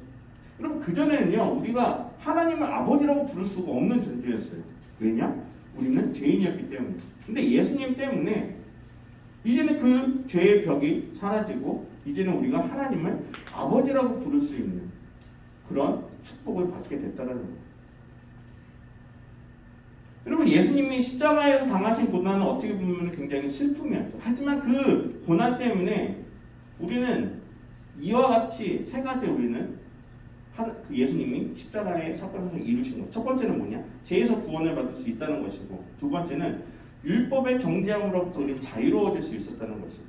여러분, 그전에는요, 우리가 하나님을 아버지라고 부를 수가 없는 존재였어요. 왜냐? 우리는 죄인이었기 때문에. 근데 예수님 때문에 이제는 그 죄의 벽이 사라지고 이제는 우리가 하나님을 아버지라고 부를 수 있는 그런 축복을 받게 됐다는 거예요. 여러분, 예수님이 십자가에서 당하신 고난은 어떻게 보면 굉장히 슬픔이었죠. 하지만 그 고난 때문에 우리는 이와 같이 세 가지 우리는 그 예수님이 십자가의 사건을 이루신 것. 첫 번째는 뭐냐? 죄에서 구원을 받을 수 있다는 것이고, 두 번째는 율법의 정죄함으로부터 우리는 자유로워질 수 있었다는 것이고,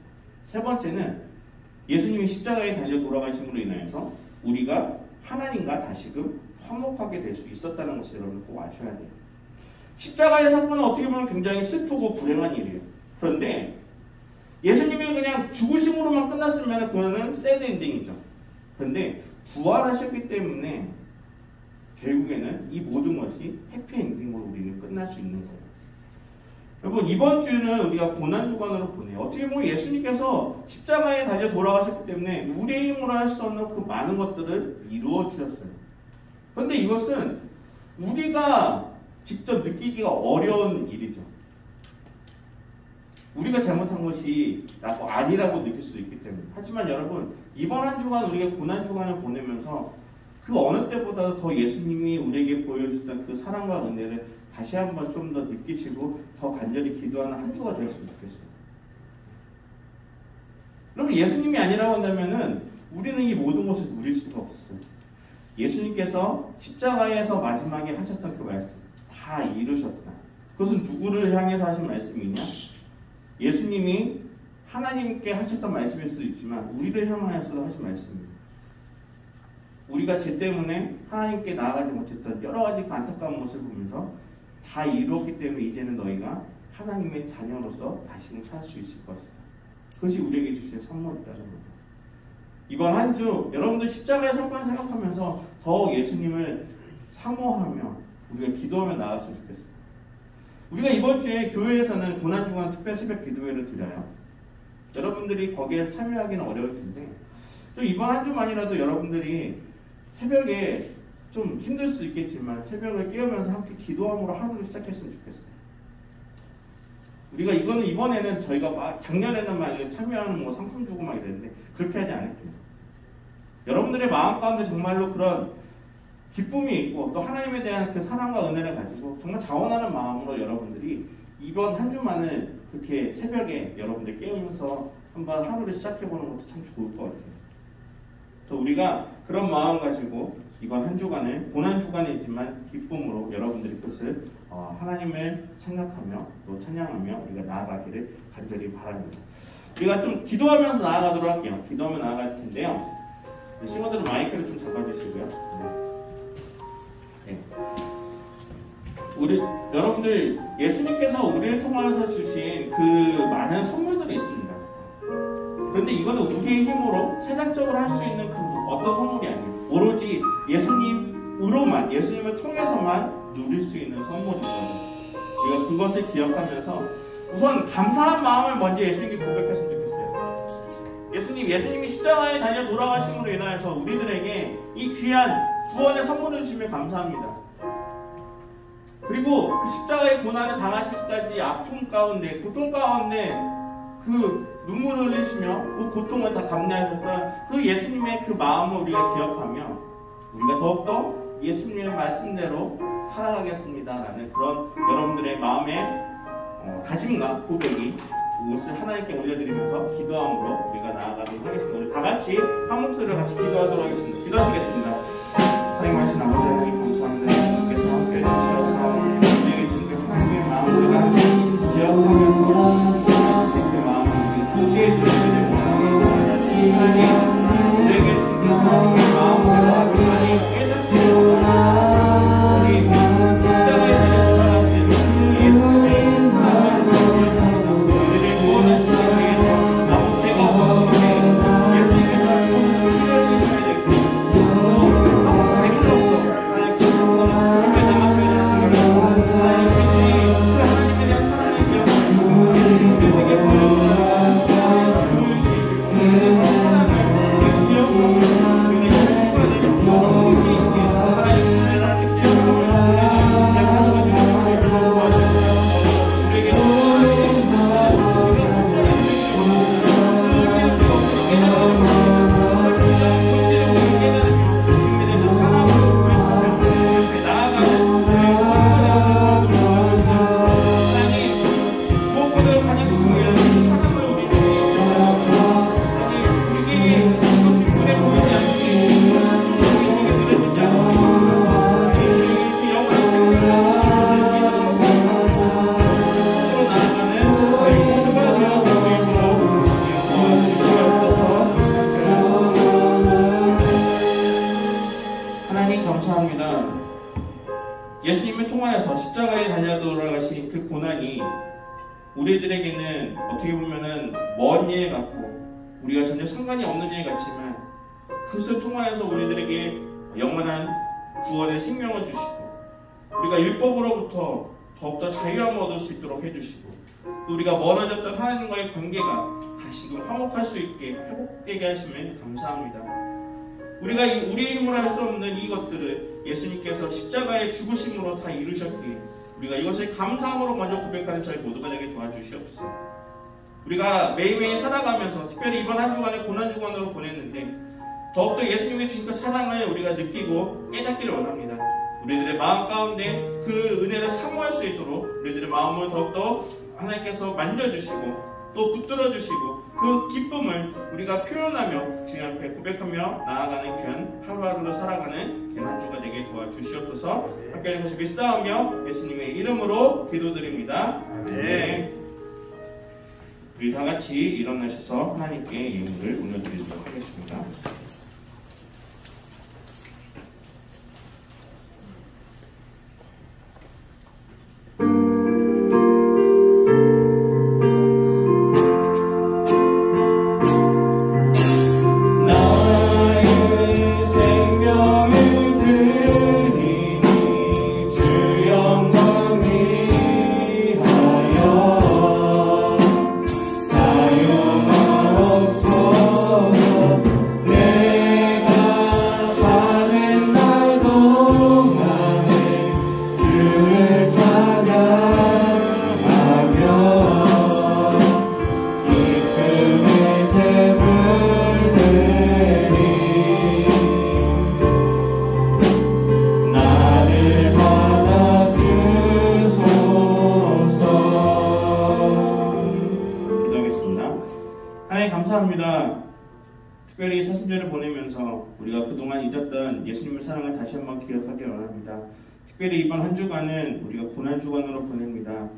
세 번째는 예수님이 십자가에 달려 돌아가심으로 인하여서 우리가 하나님과 다시금 화목하게 될 수 있었다는 것을 여러분 꼭 아셔야 돼요. 십자가의 사건은 어떻게 보면 굉장히 슬프고 불행한 일이에요. 그런데 예수님이 그냥 죽으심으로만 끝났으면 그거는 새드 엔딩이죠. 그런데 부활하셨기 때문에 결국에는 이 모든 것이 해피 엔딩으로 우리는 끝날 수 있는 거예요. 여러분, 이번 주는 우리가 고난주간으로 보내요. 어떻게 보면 예수님께서 십자가에 달려 돌아가셨기 때문에 우리의 힘으로 할 수 없는 그 많은 것들을 이루어 주셨어요. 그런데 이것은 우리가 직접 느끼기가 어려운 일이죠. 우리가 잘못한 것이 아니라고 느낄 수 있기 때문에. 하지만 여러분, 이번 한 주간 우리가 고난주간을 보내면서 그 어느 때보다도 더 예수님이 우리에게 보여주셨던 그 사랑과 은혜를 다시 한번 좀 더 느끼시고 더 간절히 기도하는 한 주가 되었으면 좋겠어요. 여러분, 예수님이 아니라고 한다면은 우리는 이 모든 것을 누릴 수가 없었어요. 예수님께서 십자가에서 마지막에 하셨던 그 말씀, 다 이루셨다. 그것은 누구를 향해서 하신 말씀이냐? 예수님이 하나님께 하셨던 말씀일 수도 있지만 우리를 향하여서도 하신 말씀입니다. 우리가 죄 때문에 하나님께 나아가지 못했던 여러 가지 그 안타까운 모습을 보면서 다 이루었기 때문에 이제는 너희가 하나님의 자녀로서 다시금 살 수 있을 것이다. 그것이 우리에게 주신 선물이라는 거죠. 이번 한 주 여러분들 십자가의 사건을 생각하면서 더 예수님을 사모하며 우리가 기도하며 나갔으면 좋겠어요. 우리가 이번 주에 교회에서는 고난주간 특별 새벽 기도회를 드려요. 여러분들이 거기에 참여하기는 어려울 텐데 좀 이번 한 주만이라도 여러분들이 새벽에 좀 힘들 수도 있겠지만 새벽을 깨우면서 함께 기도함으로 하루를 시작했으면 좋겠어요. 우리가 이번에는 저희가 막 작년에는 막 참여하는 뭐 상품 주고 막 이랬는데 그렇게 하지 않을게요. 여러분들의 마음 가운데 정말로 그런 기쁨이 있고 또 하나님에 대한 그 사랑과 은혜를 가지고 정말 자원하는 마음으로 여러분들이 이번 한 주만을 그렇게 새벽에 여러분들 깨우면서 한번 하루를 시작해보는 것도 참 좋을 것 같아요. 또 우리가 그런 마음 가지고 이번 한 주간을 고난주간이지만 기쁨으로 여러분들이 그것을 하나님을 생각하며 또 찬양하며 우리가 나아가기를 간절히 바랍니다. 우리가 좀 기도하면서 나아가도록 할게요. 기도하며 나아갈 텐데요. 싱어들은 마이크를 좀 잡아주시고요. 네. 여러분들 예수님께서 우리를 통해서 주신 그 많은 선물들이 있습니다. 그런데 이거는 우리의 힘으로 세상적으로 할 수 있는 그 어떤 선물이 아니에요. 오로지 예수님을 통해서만 누릴 수 있는 선물이거든요. 우리가 그것을 기억하면서 우선 감사한 마음을 먼저 예수님께 고백했으면 좋겠어요. 예수님이 십자가에 달려 돌아가심으로 인하여서 우리들에게 이 귀한 구원의 선물을 주시며 감사합니다. 그리고 그 십자가의 고난을 당하시기까지 아픔 가운데, 고통 가운데 그 눈물을 흘리시며 그 고통을 다 감내하셨던 그 예수님의 그 마음을 우리가 기억하며 우리가 더욱더 예수님의 말씀대로 살아가겠습니다라는 그런 여러분들의 마음의 다짐과 고백이 그것을 하나님께 올려드리면서 기도함으로 우리가 나아가도록 하겠습니다. 우리 다 같이 한 목소리로 같이 기도하도록 하겠습니다. 기도하시겠습니다. 하나님 하신 아버지 하나님 감사합니다. 예수님께서 함께 해주셔서 우리에게 주신 하나님의 마음을 우리가 함께 기억하면서 그 마음을 우리가 함께 해주셔야 되고 하나님 우리에게 주신 하나님의 마음을 우리가 깨닫고 우리 십자가에 달려 돌아가신 예수님의 마음을 우리를 구원하시기 위해서 너무 죄가 없으시게 예수님께서 우리를 주셔야 되고 또 재미로서 하나님 통하여서 십자가에 달려 돌아가신 그 고난이 우리들에게는 어떻게 보면은 먼 일 같고 우리가 전혀 상관이 없는 일 같지만 그것을 통하여서 우리들에게 영원한 구원의 생명을 주시고 우리가 율법으로부터 더욱더 자유함을 얻을 수 있도록 해주시고 또 우리가 멀어졌던 하나님과의 관계가 다시금 화목할 수 있게 회복되게 하시면 감사합니다. 우리가 우리의 힘으로 할 수 없는 이것들을 예수님께서 십자가의 죽으심으로 다 이루셨기에 우리가 이것을 감사함으로 먼저 고백하는 저희 모두가 되게 도와주시옵소서. 우리가 매일매일 살아가면서 특별히 이번 한 주간을 고난주간으로 보냈는데 더욱더 예수님의 주신 그 사랑을 우리가 느끼고 깨닫기를 원합니다. 우리들의 마음 가운데 그 은혜를 사모할 수 있도록 우리들의 마음을 더욱더 하나님께서 만져주시고 또 붙들어주시고 그 기쁨을 우리가 표현하며 주님 앞에 고백하며 나아가는 귀한 하루하루를 살아가는 귀한 한 주가 되게 도와주시옵소서. 함께 하는 것을 믿사오며 예수님의 이름으로 기도드립니다. 네. 우리 다 같이 일어나셔서 하나님께 예물을 올려드리도록 하겠습니다. 감사합니다. 특별히 사순절을 보내면서 우리가 그동안 잊었던 예수님의 사랑을 다시 한번 기억하기 원합니다. 특별히 이번 한 주간은 우리가 고난주간으로 보냅니다.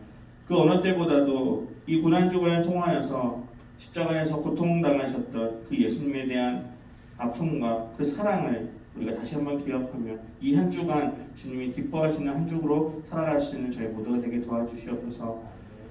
그 어느 때보다도 이 고난주간을 통하여서 십자가에서 고통당하셨던 그 예수님에 대한 아픔과 그 사랑을 우리가 다시 한번 기억하며 이 한 주간 주님이 기뻐하시는 한 주로 살아갈 수 있는 저희 모두가 되게 도와주시옵소서.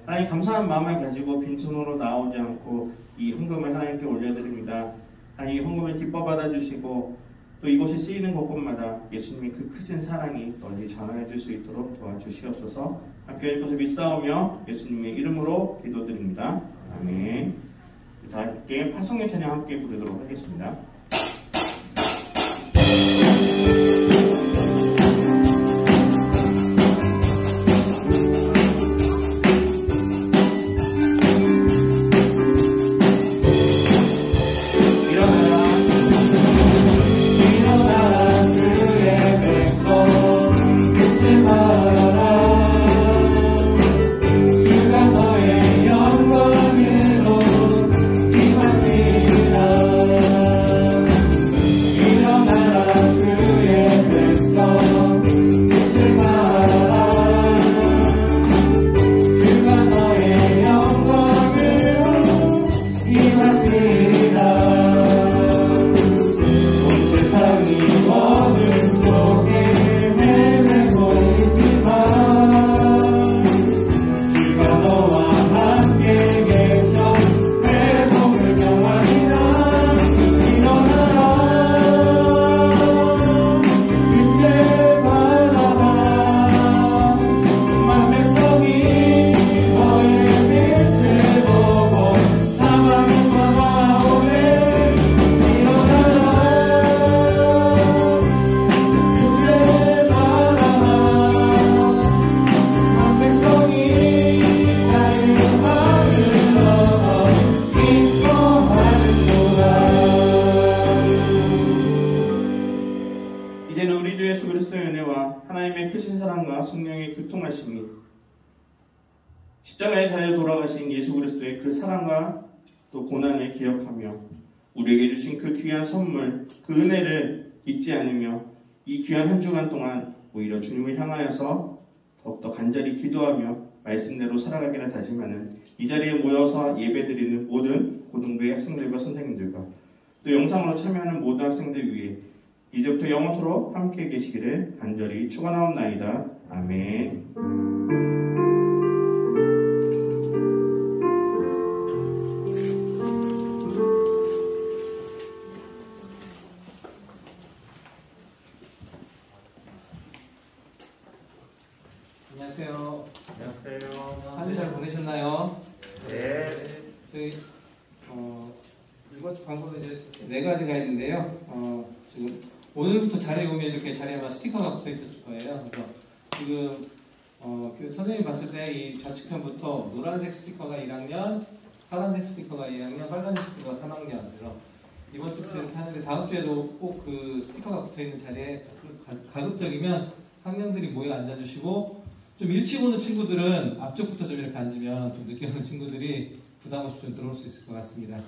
하나님 감사한 마음을 가지고 빈손으로 나오지 않고 이 헌금을 하나님께 올려드립니다. 하나님 이 헌금을 기뻐 받아주시고 또 이곳이 쓰이는 곳곳마다 예수님의 그 크신 사랑이 널리 전하여 줄 수 있도록 도와주시옵소서. 함께 할 것을 믿사오며 예수님의 이름으로 기도드립니다. 아멘. 다 함께 파송의 찬양 함께 부르도록 하겠습니다. 십자가에 달려 돌아가신 예수 그리스도의 그 사랑과 또 고난을 기억하며 우리에게 주신 그 귀한 선물, 그 은혜를 잊지 않으며 이 귀한 한 주간 동안 오히려 주님을 향하여서 더욱더 간절히 기도하며 말씀대로 살아가기를 다짐하는 이 자리에 모여서 예배드리는 모든 고등부의 학생들과 선생님들과 또 영상으로 참여하는 모든 학생들 위해 이제부터 영원토록 함께 계시기를 간절히 축원하옵나이다. 아멘. 안녕하세요. 안녕하세요. 한 주 잘 보내셨나요? 네. 저희 이번 주 광고는 이제 4가지가 있는데요. 지금 오늘부터 자리에 오면 이렇게 자리에만 스티커가 붙어 있었을 거예요. 그래서 지금 그 선생님 봤을 때 이 좌측편부터 노란색 스티커가 1학년, 파란색 스티커가 2학년, 빨간색 스티커가 3학년. 그래서 이번 주부터 이렇게 하는데 다음 주에도 꼭 그 스티커가 붙어 있는 자리에 가급적이면 학년들이 모여 앉아주시고, 좀 일찍 오는 친구들은 앞쪽부터 좀 이렇게 앉으면 좀 늦게 오는 친구들이 부담 없이 좀 들어올 수 있을 것 같습니다.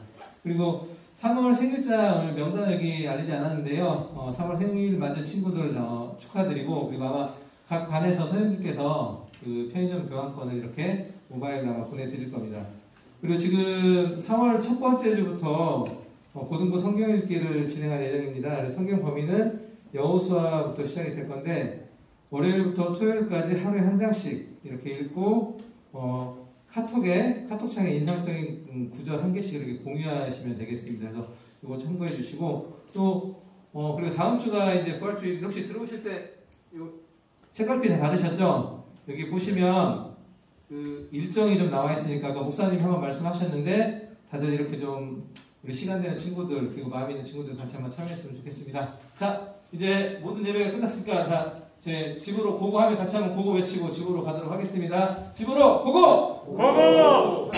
그리고 3월 생일자 오늘 명단 여기 알리지 않았는데요. 3월 생일 맞은 친구들 축하드리고, 그리고 아마 각 반에서 선생님들께서 그 편의점 교환권을 이렇게 모바일로 아마 보내드릴 겁니다. 그리고 지금 3월 첫 번째 주부터 고등부 성경 읽기를 진행할 예정입니다. 그래서 성경 범위는 여호수아부터 시작이 될 건데, 월요일부터 토요일까지 하루에 한 장씩 이렇게 읽고, 카톡창에 인상적인 구절 한 개씩 이렇게 공유하시면 되겠습니다. 그래서 이거 참고해 주시고, 또, 그리고 다음 주가 이제 부활주일, 혹시 들어오실 때, 요 책갈피 다 받으셨죠? 여기 보시면, 그 일정이 좀 나와 있으니까, 아까 목사님이 한번 말씀하셨는데, 다들 이렇게 좀, 우리 시간 되는 친구들, 그리고 마음 있는 친구들 같이 한번 참여했으면 좋겠습니다. 자, 이제 모든 예배가 끝났으니까, 자, 제 집으로 고고 하면 같이 한번 고고 외치고 집으로 가도록 하겠습니다. 집으로 고고! 고고!